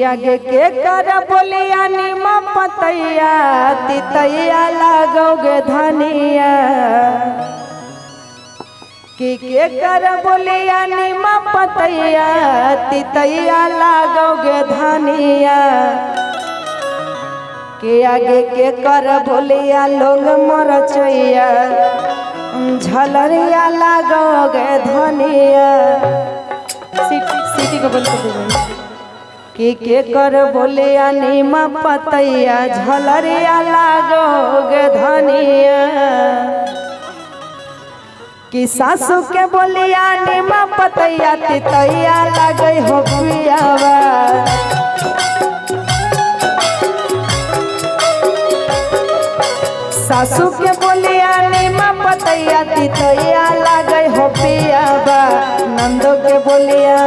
आगे के कर बोलिया निम पतैया तितैया लागोगे धनिया के कर बोलिया निम पतैया तितैया लागोगे धनिया के आगे के कर बोलिया लोग मरचैया झलरिया लागोगे धनिया। सीटी को बंद कर दो। के कर बोलिया निम पतैया झलरिया लागोगे धनिया कि सासू के बोलिया निम पतैया तितैया लागे हो पियावा। सासू के बोलिया निम पतैया तितैया लागे हो पियावा। नंदो के बोलिया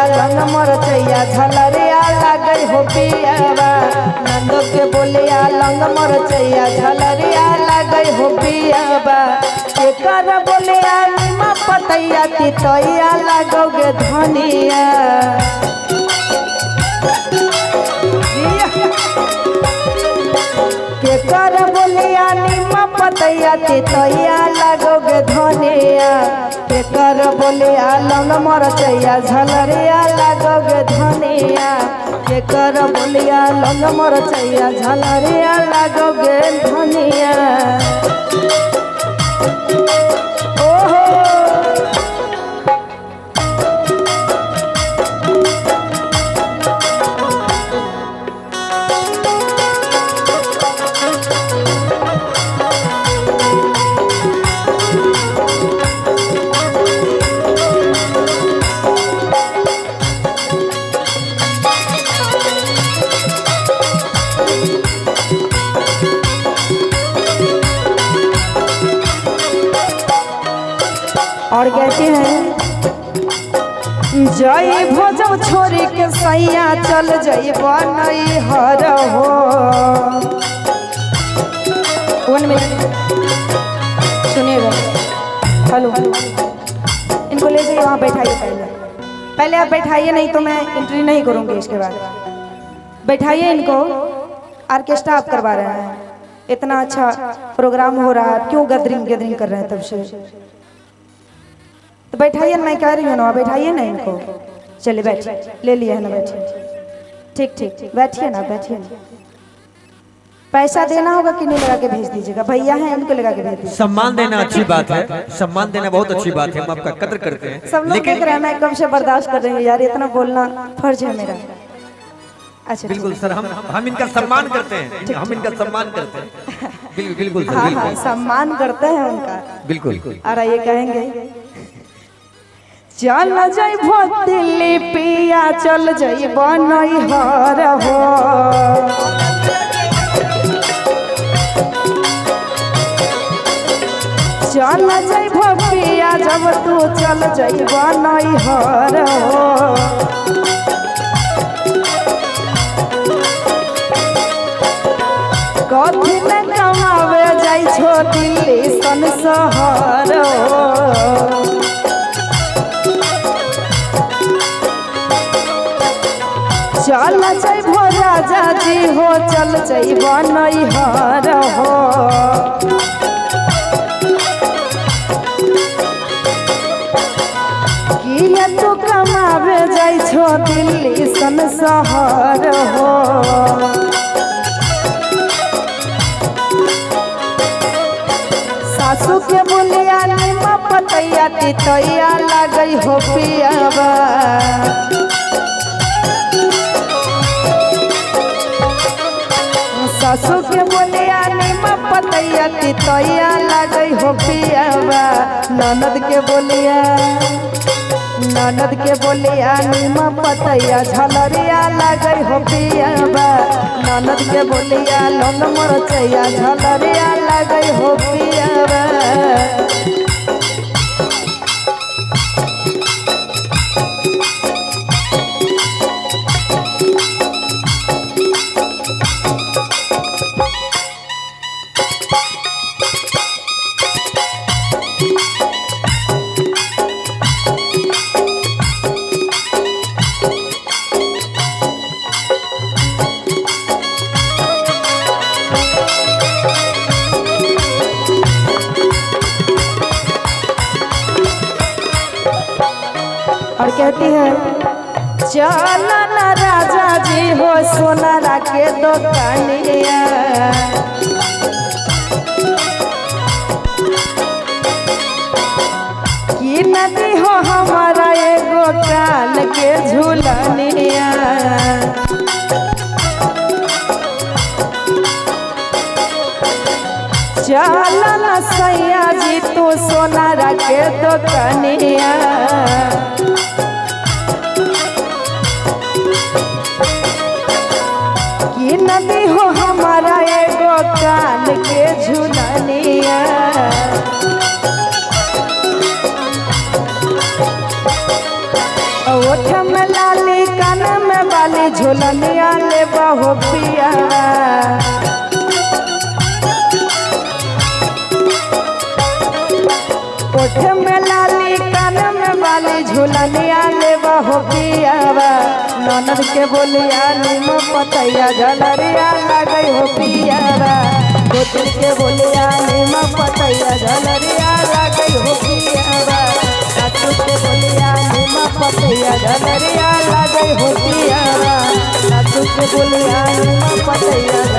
रंग मरचैया झलरिया लागे हो पियावा। नंदो के बोलिया रंग मरचैया झलरिया लागे हो पियावा। के कर बोलिया निम पतैया तितैया लागोगे धनिया। के कर बोलिया निम पतैया तितैया लागोगे धनिया। के कर बोलिया लंग मरचैया झलरिया लागोगे धनिया। के कर बोलिया लंग मरचैया झलरिया लागोगे धनिया। ओहो और कहते हैं जय भोजब छोरी के सैया चल जइब नहीं हर हो। 1 मिनट सुनिएगा। हेलो इनको ले जाइए वहाँ बैठाइए। पहले आप बैठाइए नहीं तो मैं एंट्री नहीं करूँगी इसके बाद। बैठाइए इनको। ऑर्केस्ट्रा आप करवा रहे हैं। इतना अच्छा प्रोग्राम हो रहा है क्यों गैदरिंग कर रहे हैं तब से। तो बैठाइए मैं कह रही हूँ ना बैठाइए ना इनको। चलिए बैठिए ले लिया है ना बैठिए। ठीक बैठिए ना बैठिए। पैसा देना होगा कि नहीं लगा के भेज दीजिएगा। भैया हैं इनको लगा के भेज दीजिए। सम्मान देना अच्छी बात है। सम्मान देना बहुत अच्छी बात है। हम आपका कदर करते हैं। सब लोग देख रहे हैं मैं कब से बर्दाश्त कर रही हूँ यार। इतना बोलना फर्ज है मेरा। अच्छा बिल्कुल सर हम इनका सम्मान करते हैं। हम इनका सम्मान करते हैं। बिल्कुल हाँ सम्मान करते हैं उनका बिल्कुल। और ये कहेंगे चल जइब दिल्ली पिया चल जइब नैहर हो। चल जइब पिया जब तू चल जइब नैहर हो। कथी न कमावे जाइ छो दिल्ली सन शहर हो। चल जइब राजा जी हो चल जइब नैहर हो। किया तू कमावे जाइ छो दिल्ली सन शहर हो। सासू के बोलिया निम पतैया तितैया लागई हो पियावा। सासू के बोलिया निम पतैया तितैया लागई हो पियावा। ननद के बोलिया निम पतैया झलरिया लागई हो पियावा। ननद के बोलिया लंग मरचैया झलरिया लागई हो पियावा। और कहती है चला ना राजा जी हो सोनारा के दुकानिया, की नदी हो हमारा एगो कान के झूलनिया। चला ना सैया जी तू सोनारा के दुकानिया, की नदी हो हमारा एगो कान के झूलनिया। ओठ में लाली कान में बाली झूलनिया ले बहु पिया, ओठ में लाली कान में बाली झूलनिया ले बहु पियावा। ननद के बोलिया नीम पतैया झलरिया लगई हो पियावा, गोतिर के बोलिया नीम पतैया झलरिया लगई हो पियावा, सासू के बोलिया नीम पतैया झलरिया लगई हो पियावा, सासू के बोलिया नीम पतैया